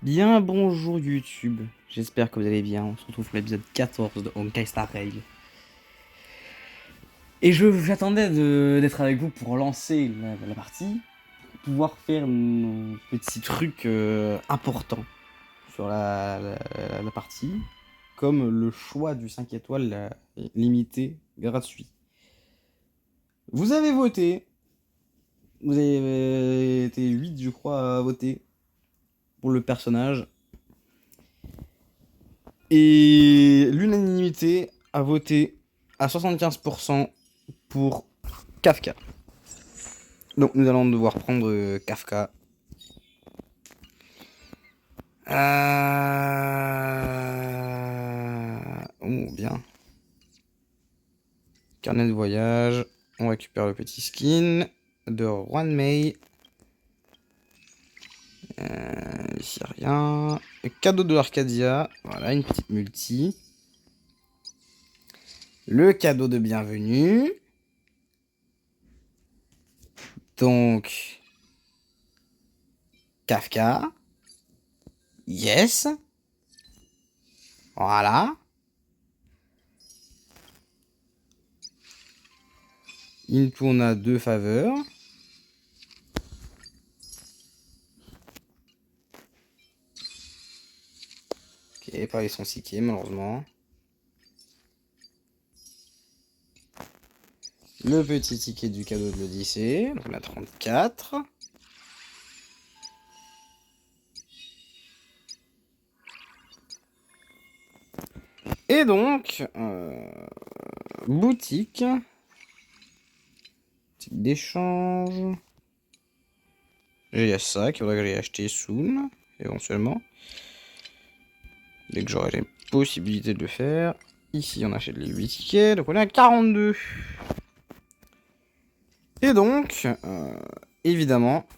Bien bonjour YouTube, j'espère que vous allez bien, on se retrouve pour l'épisode 14 de Honkai Star Rail. Et j'attendais d'être avec vous pour lancer la partie, pour pouvoir faire nos petits trucs importants sur la partie, comme le choix du 5 étoiles limité gratuit. Vous avez voté, vous avez été 8 je crois à voter pour le personnage. Et l'unanimité a voté à 75% pour Kafka. Donc nous allons devoir prendre Kafka. Oh, bien. Carnet de voyage. On récupère le petit skin de Juan Mei. Ici rien. Le cadeau de l'Arcadia. Voilà, une petite multi. Le cadeau de bienvenue. Donc, Kafka. Yes. Voilà. Into, on a 2 faveurs. Ok, pas les son ticket malheureusement. Le petit ticket du cadeau de l'Odyssée. Donc on a 34. Et donc, boutique. Boutique d'échange. Il y a ça qu'il faudrait que j'aille acheter soon, éventuellement. Dès que j'aurai les possibilités de le faire. Ici, on achète les 8 tickets. Donc on est à 42. Et donc, évidemment,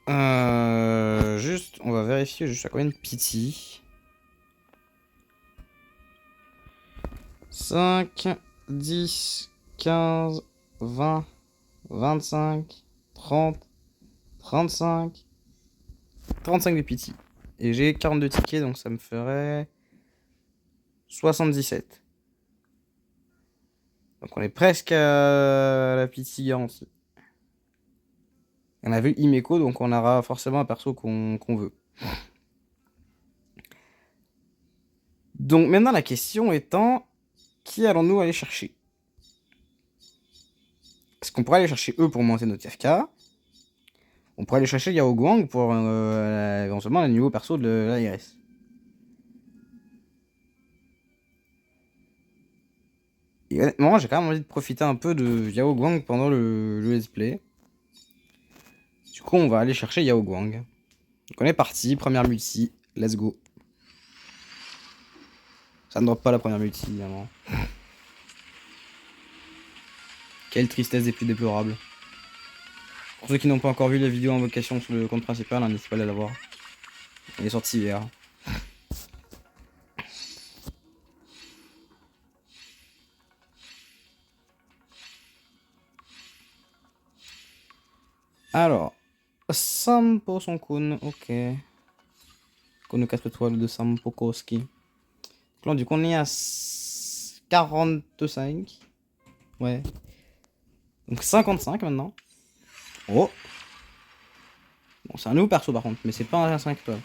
juste, on va vérifier juste à combien de pity. 5, 10, 15, 20, 25, 30, 35, 35 de pity. Et j'ai 42 tickets, donc ça me ferait 77. Donc on est presque à la pity garantie. On a vu Imeco, donc on aura forcément un perso qu'on veut. Donc maintenant la question étant, qui allons-nous aller chercher? Est-ce qu'on pourrait aller chercher eux pour monter notre FK? On pourrait aller chercher Yao Guang pour éventuellement le niveau perso de l'ARS. Et honnêtement, j'ai quand même envie de profiter un peu de Yao Guang pendant le let's play. Du coup, on va aller chercher Yao Guang. Donc on est parti, première multi, let's go. Ça ne drop pas la première multi, évidemment. Quelle tristesse des plus déplorables. Pour ceux qui n'ont pas encore vu la vidéo invocation sur le compte principal, n'hésitez pas à aller la voir. Elle est sortie hier. Alors, Sampo Sonkun, ok. Kono 4 étoiles de Sampo Koski. Donc là, du coup, on est à 45. Ouais. Donc 55 maintenant. Oh. Bon, c'est un nouveau perso par contre, mais c'est pas un 5 étoiles.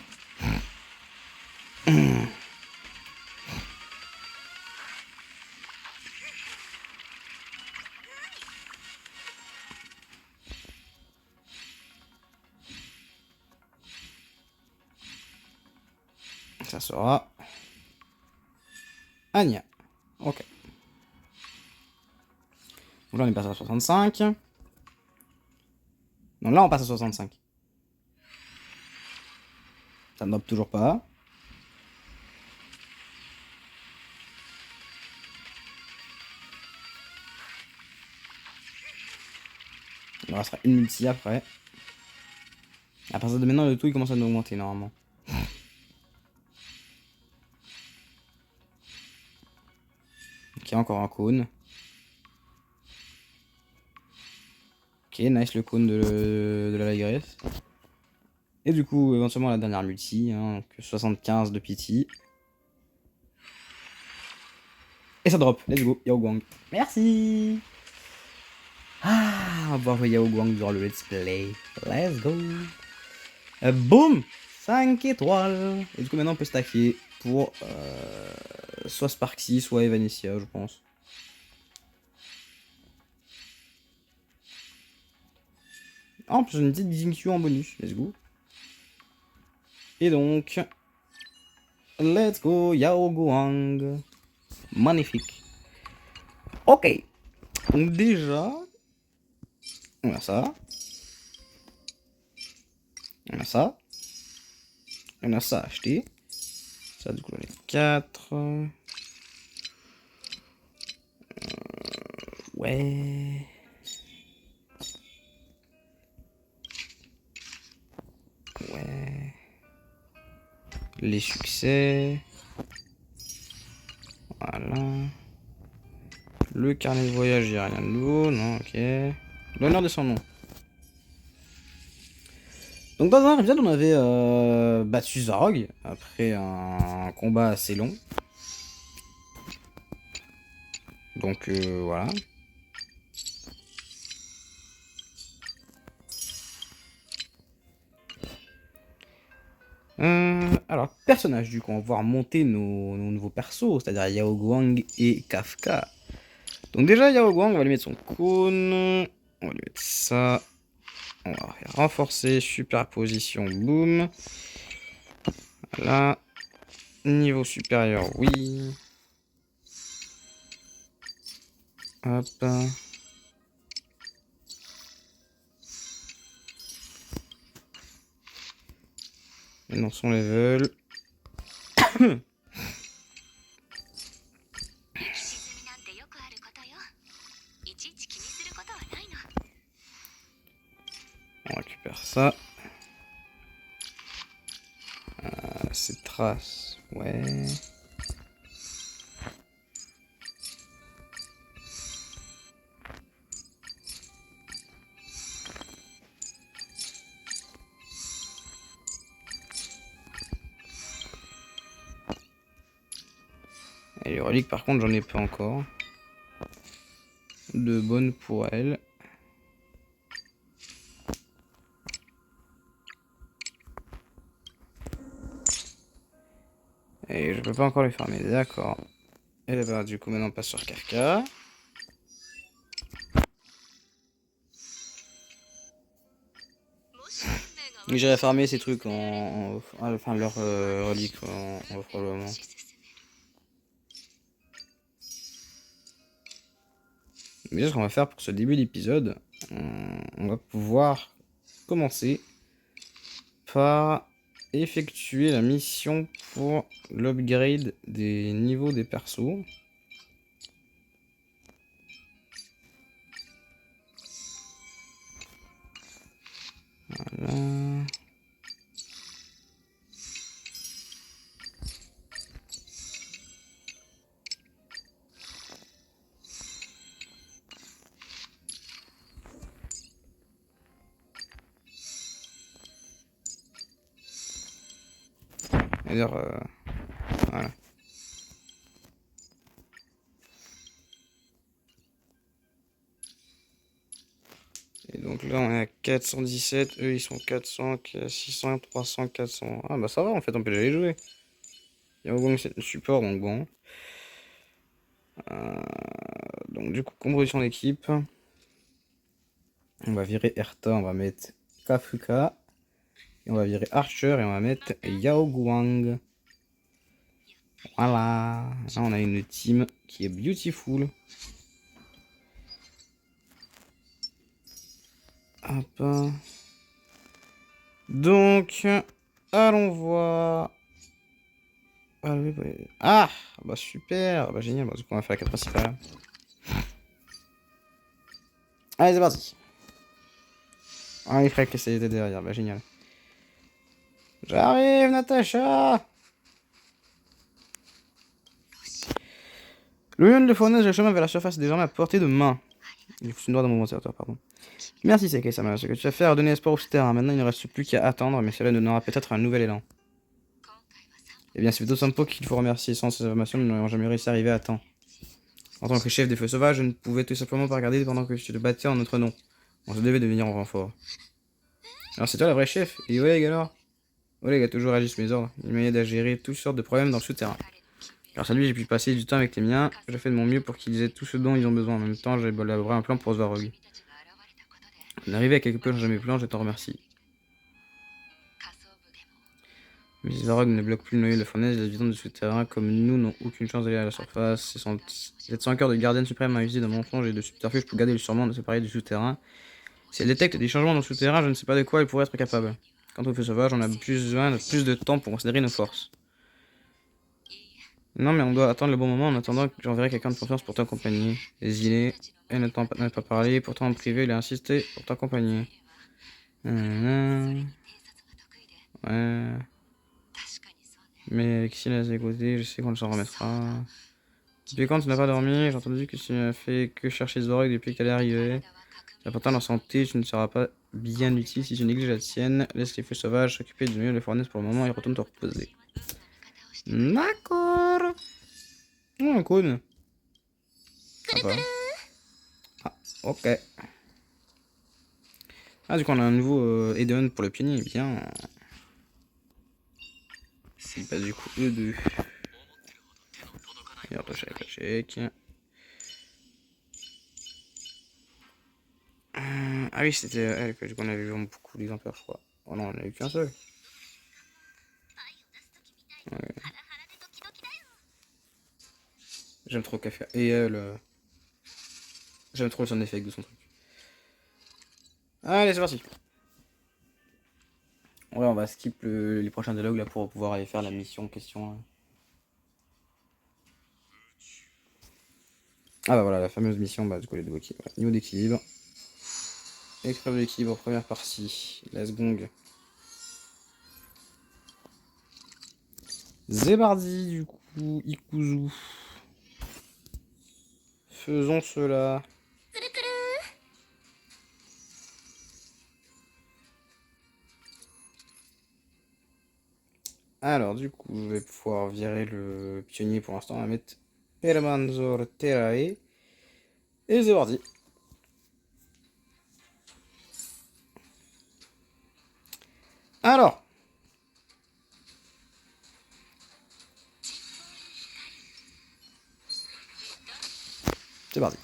Ça sera Anya. Ok. Donc là, on est passé à 65. Non, là, on passe à 65. Ça ne note toujours pas. Il restera une multi après. À partir de maintenant, le tout il commence à nous augmenter normalement. Ok, encore un cône. Ok, nice le cône de la Lagresse. Et du coup, éventuellement la dernière multi, hein, donc 75 de pity. Et ça drop, let's go, Yao Guang. Merci. Ah, on va pouvoir jouer Yao Guang durant le let's play. Let's go. Boum, 5 étoiles. Et du coup maintenant on peut stacker pour soit Sparksy, soit Evanescia, je pense. Ah, en plus j'ai une petite Xingqiu en bonus, let's go. Et donc, let's go, Yao Guang. Magnifique. Ok. Donc déjà, on a ça. On a ça. On a ça à acheter. Ça, du coup, on est 4. Ouais. Ouais. Les succès. Voilà. Le carnet de voyage, il n'y a rien de nouveau. Non, ok. L'honneur de son nom. Donc dans un épisode, on avait battu Zorg après un combat assez long. Donc voilà. Alors, personnage, du coup, on va pouvoir monter nos nouveaux persos, c'est-à-dire Yao Guang et Kafka. Donc déjà, Yao Guang, on va lui mettre son cône. On va lui mettre ça. On va renforcer, superposition, boum. Voilà. Niveau supérieur, oui. Hop. Et dans son level. On récupère ça. Ces traces, ouais. Et les reliques, par contre, j'en ai pas encore. De bonnes pour elle. Et je peux pas encore les farmer, d'accord. Et bah, du coup, maintenant on passe sur Karka. J'irai farmer ces trucs enfin, leurs reliques probablement. Mais ce qu'on va faire pour ce début d'épisode, on va pouvoir commencer par effectuer la mission pour l'upgrade des niveaux des persos. Voilà. D'ailleurs, voilà. Et donc là, on est à 417, eux ils sont 400, 600, 300, 400. Ah bah ça va en fait, on peut déjà les jouer. Yao c'est le support, donc bon. Donc du coup, composition d'équipe. On va virer Erta, on va mettre Kafka. Et on va virer Archer et on va mettre Yao Guang. Voilà. Là, on a une team qui est beautiful. Hop. Donc, allons voir. Ah, bah super, bah génial, bah, du coup on va faire la quête principale. Allez, c'est parti. Ah, les frères qui essaient d'aider derrière, bah génial. J'arrive, Natacha. Le lion de faunesse de chemin vers la surface est désormais à portée de main. J'ai foutu une doigt dans mon ventilateur, pardon. Merci Sekai-sama, ce que tu as fait a redonné espoir au souterrain. Maintenant il ne reste plus qu'à attendre, mais cela nous donnera peut-être un nouvel élan. Eh bien c'est plutôt Sampo qu'il faut remercier. Sans ces informations, nous n'aurions jamais réussi à arriver à temps. En tant que chef des feux sauvages, je ne pouvais tout simplement pas regarder pendant que tu te battais en notre nom. On se devait de venir en renfort. Alors c'est toi la vraie chef? Et Oleg alors? Oleg a toujours agi sous mes ordres. Il m'aide à gérer toutes sortes de problèmes dans le souterrain. Grâce à lui, j'ai pu passer du temps avec les miens. Je fais de mon mieux pour qu'ils aient tout ce dont ils ont besoin. En même temps, j'ai élaboré un plan pour Svarog. On est arrivé à quelque peu dans mes plans, je t'en remercie. Mais Svarog ne bloque plus le noyau de la fournaise, les habitants du souterrain comme nous n'ont aucune chance d'aller à la surface. Cette sans cœur de gardienne suprême a usé de mensonges et de subterfuges pour garder le surmont de séparer du souterrain. Si elle détecte des changements dans le souterrain, je ne sais pas de quoi elle pourrait être capable. Quant au feu sauvage, on a besoin de plus de temps pour considérer nos forces. Non, mais on doit attendre le bon moment. En attendant, j'enverrai quelqu'un de confiance pour t'accompagner. Désilé, elle n'a pas parlé, pourtant en privé, il a insisté pour t'accompagner. Ouais. Mais avec si elle a écouté, je sais qu'on s'en remettra. Depuis quand tu n'as pas dormi? J'ai entendu que tu n'as fait que chercher Zorog depuis qu'elle est arrivée. C'est important dans la santé, tu ne seras pas bien utile si tu négliges la tienne. Laisse les feux sauvages s'occuper du milieu de la fournaise pour le moment et retourne te reposer. D'accord. Oh, cool. Sympa. Ah, ok. Ah, du coup, on a un nouveau Eden pour le pionnier. Bien. C'est pas du coup E2. Et on check. Ah oui, c'était elle que du coup on avait vu beaucoup d'exemplaires, je crois. Oh non, on en a eu qu'un seul. Ouais. J'aime trop Café. Et elle. J'aime trop le sound effect de son truc. Allez, c'est parti. Ouais, on va skip les prochains dialogues là pour pouvoir aller faire la mission question. Là. Ah bah voilà, la fameuse mission, bah du coup les deux équilibres. Niveau d'équilibre. Épreuve d'équilibre, première partie. La seconde. Zébardi, du coup, Ikuzu. Faisons cela. Alors, du coup, je vais pouvoir virer le pionnier pour l'instant. On va mettre Hermanzor Terrae. Et c'est parti. Alors. C'est parti.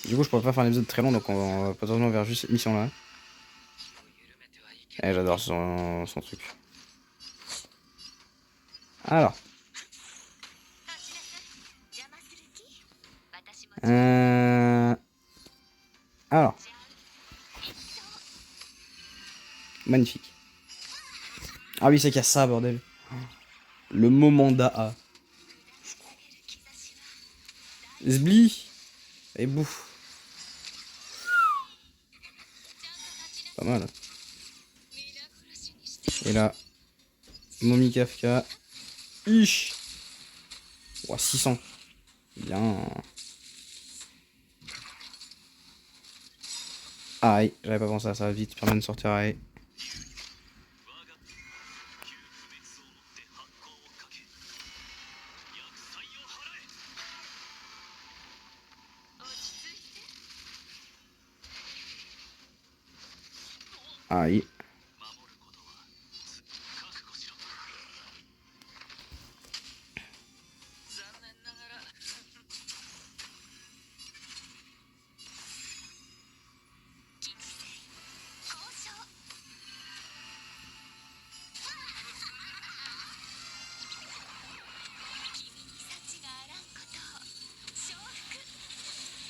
Du coup, je pourrais pas faire un épisode très long, donc on va potentiellement vers juste cette mission-là. Eh, j'adore son truc. Alors. Alors. Magnifique. Ah oui, c'est qu'il y a ça, bordel. Le moment d'A. Zbli. Et bouffe. Pas mal. Et là. Momi Kafka. Ish. Ouah, 600. Bien. Aïe, j'avais pas pensé à ça. Vite, permet de sortir aïe. Aïe.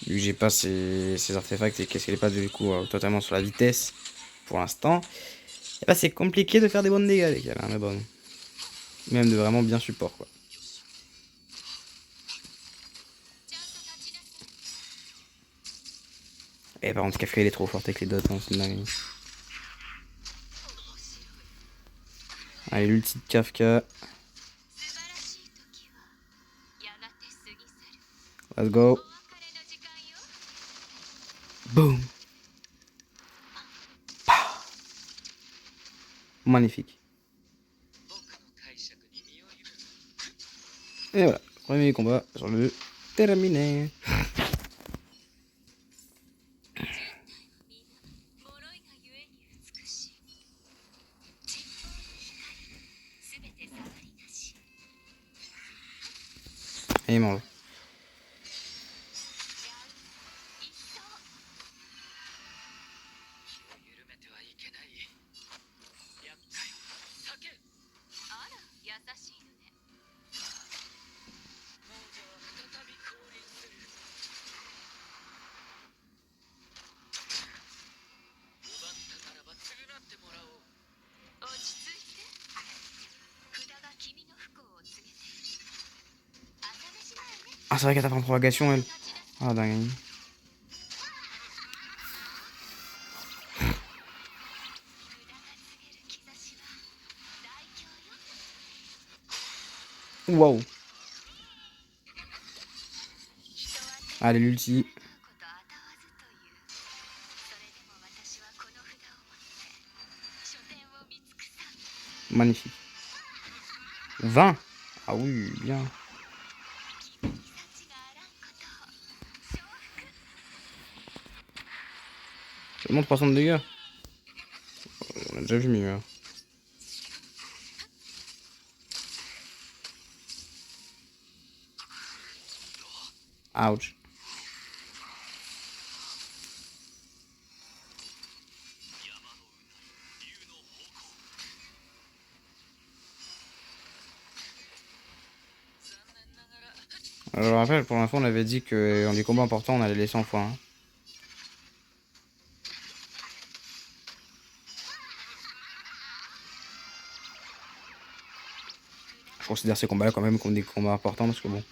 Vu que j'ai pas ces artefacts et qu'est-ce qu'elle est pas du coup totalement sur la vitesse pour l'instant, et bah c'est compliqué de faire des bons dégâts avec elle, hein, mais bon. Même de vraiment bien support quoi. Et par contre Kafka elle est trop forte avec les dots, hein, c'est une dinguerie. Allez l'ulti de Kafka. Let's go. Boum. Magnifique. Et voilà, premier combat sur le terminé. Et il mange. Ah, c'est vrai qu'elle tape en propagation, elle. Ah, dingue. Waouh. Allez, l'ulti. Magnifique. 20. Ah oui, bien. Seulement 300 de dégâts. On a déjà vu mieux. Hein. Ouch. Alors, je rappelle, pour l'infant, on avait dit que dans les combats importants, on allait les 100 fois. Hein. Je considère ces combats-là quand même comme des combats importants parce que bon.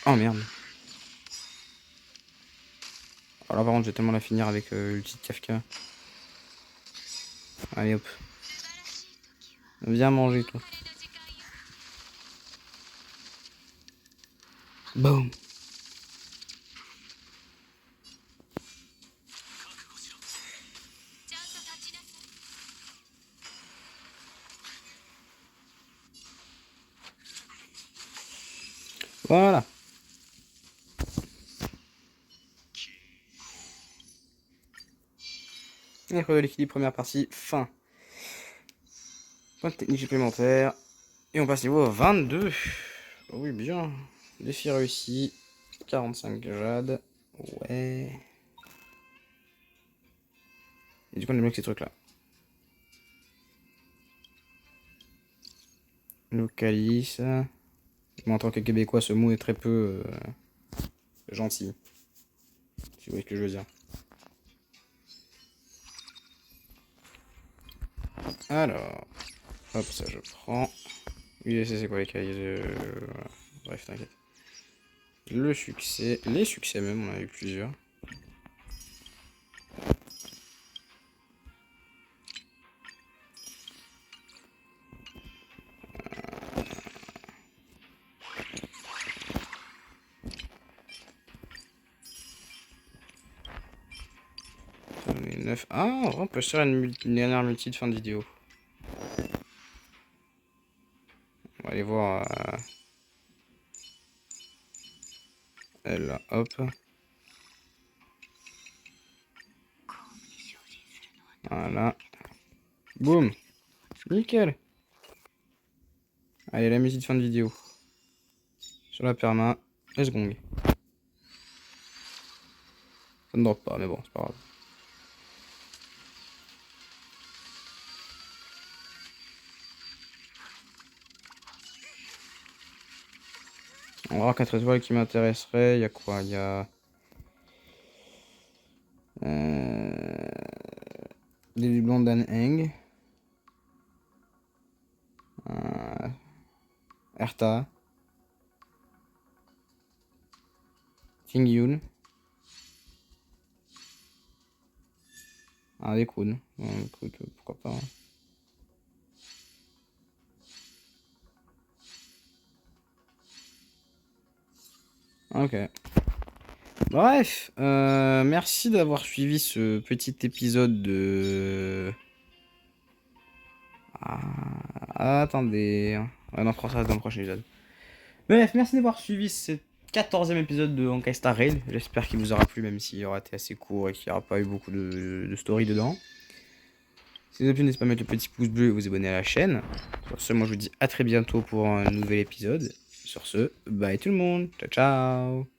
Oh merde. Alors là, par contre, j'ai tellement la finir avec l'ulti de Kafka. Allez hop. Viens manger, toi. Boum. Voilà. Et de l'équilibre, première partie, fin. Point de technique supplémentaire. Et on passe niveau 22. Oh oui, bien. Défi réussi. 45 jade. Ouais. Et du coup, on débloque ces trucs-là. Localise. Moi, en tant que Québécois, ce mot est très peu gentil. Si vous voyez ce que je veux dire. Alors. Hop, ça je prends. Oui, c'est quoi les cahiers de... Bref, t'inquiète. Le succès. Les succès même, on en a eu plusieurs. J'en ai 9. Ah, on peut se faire une dernière multi de fin de vidéo. On va aller voir... elle là, hop. Voilà. Boum. Nickel. Allez, la musique de fin de vidéo. Sur la perma. Let's gong. Ça ne drop pas, mais bon, c'est pas grave. On va voir 4 étoiles qui m'intéresseraient. Il y a quoi? Il y a... Lily Blondan Eng. Erta. Ting Yun. Ah, des crowns. Écoute, pourquoi pas. Ok. Bref, merci d'avoir suivi ce petit épisode de... Attendez. Ouais, non, on fera ça dans le prochain épisode. Bref, merci d'avoir suivi ce 14e épisode de Honkai Star Rail. J'espère qu'il vous aura plu, même s'il aura été assez court et qu'il n'y aura pas eu beaucoup de story dedans. Si vous avez plu, n'hésitez pas à mettre le petit pouce bleu et vous abonner à la chaîne. Sur ce, moi je vous dis à très bientôt pour un nouvel épisode. Sur ce, bye tout le monde. Ciao, ciao.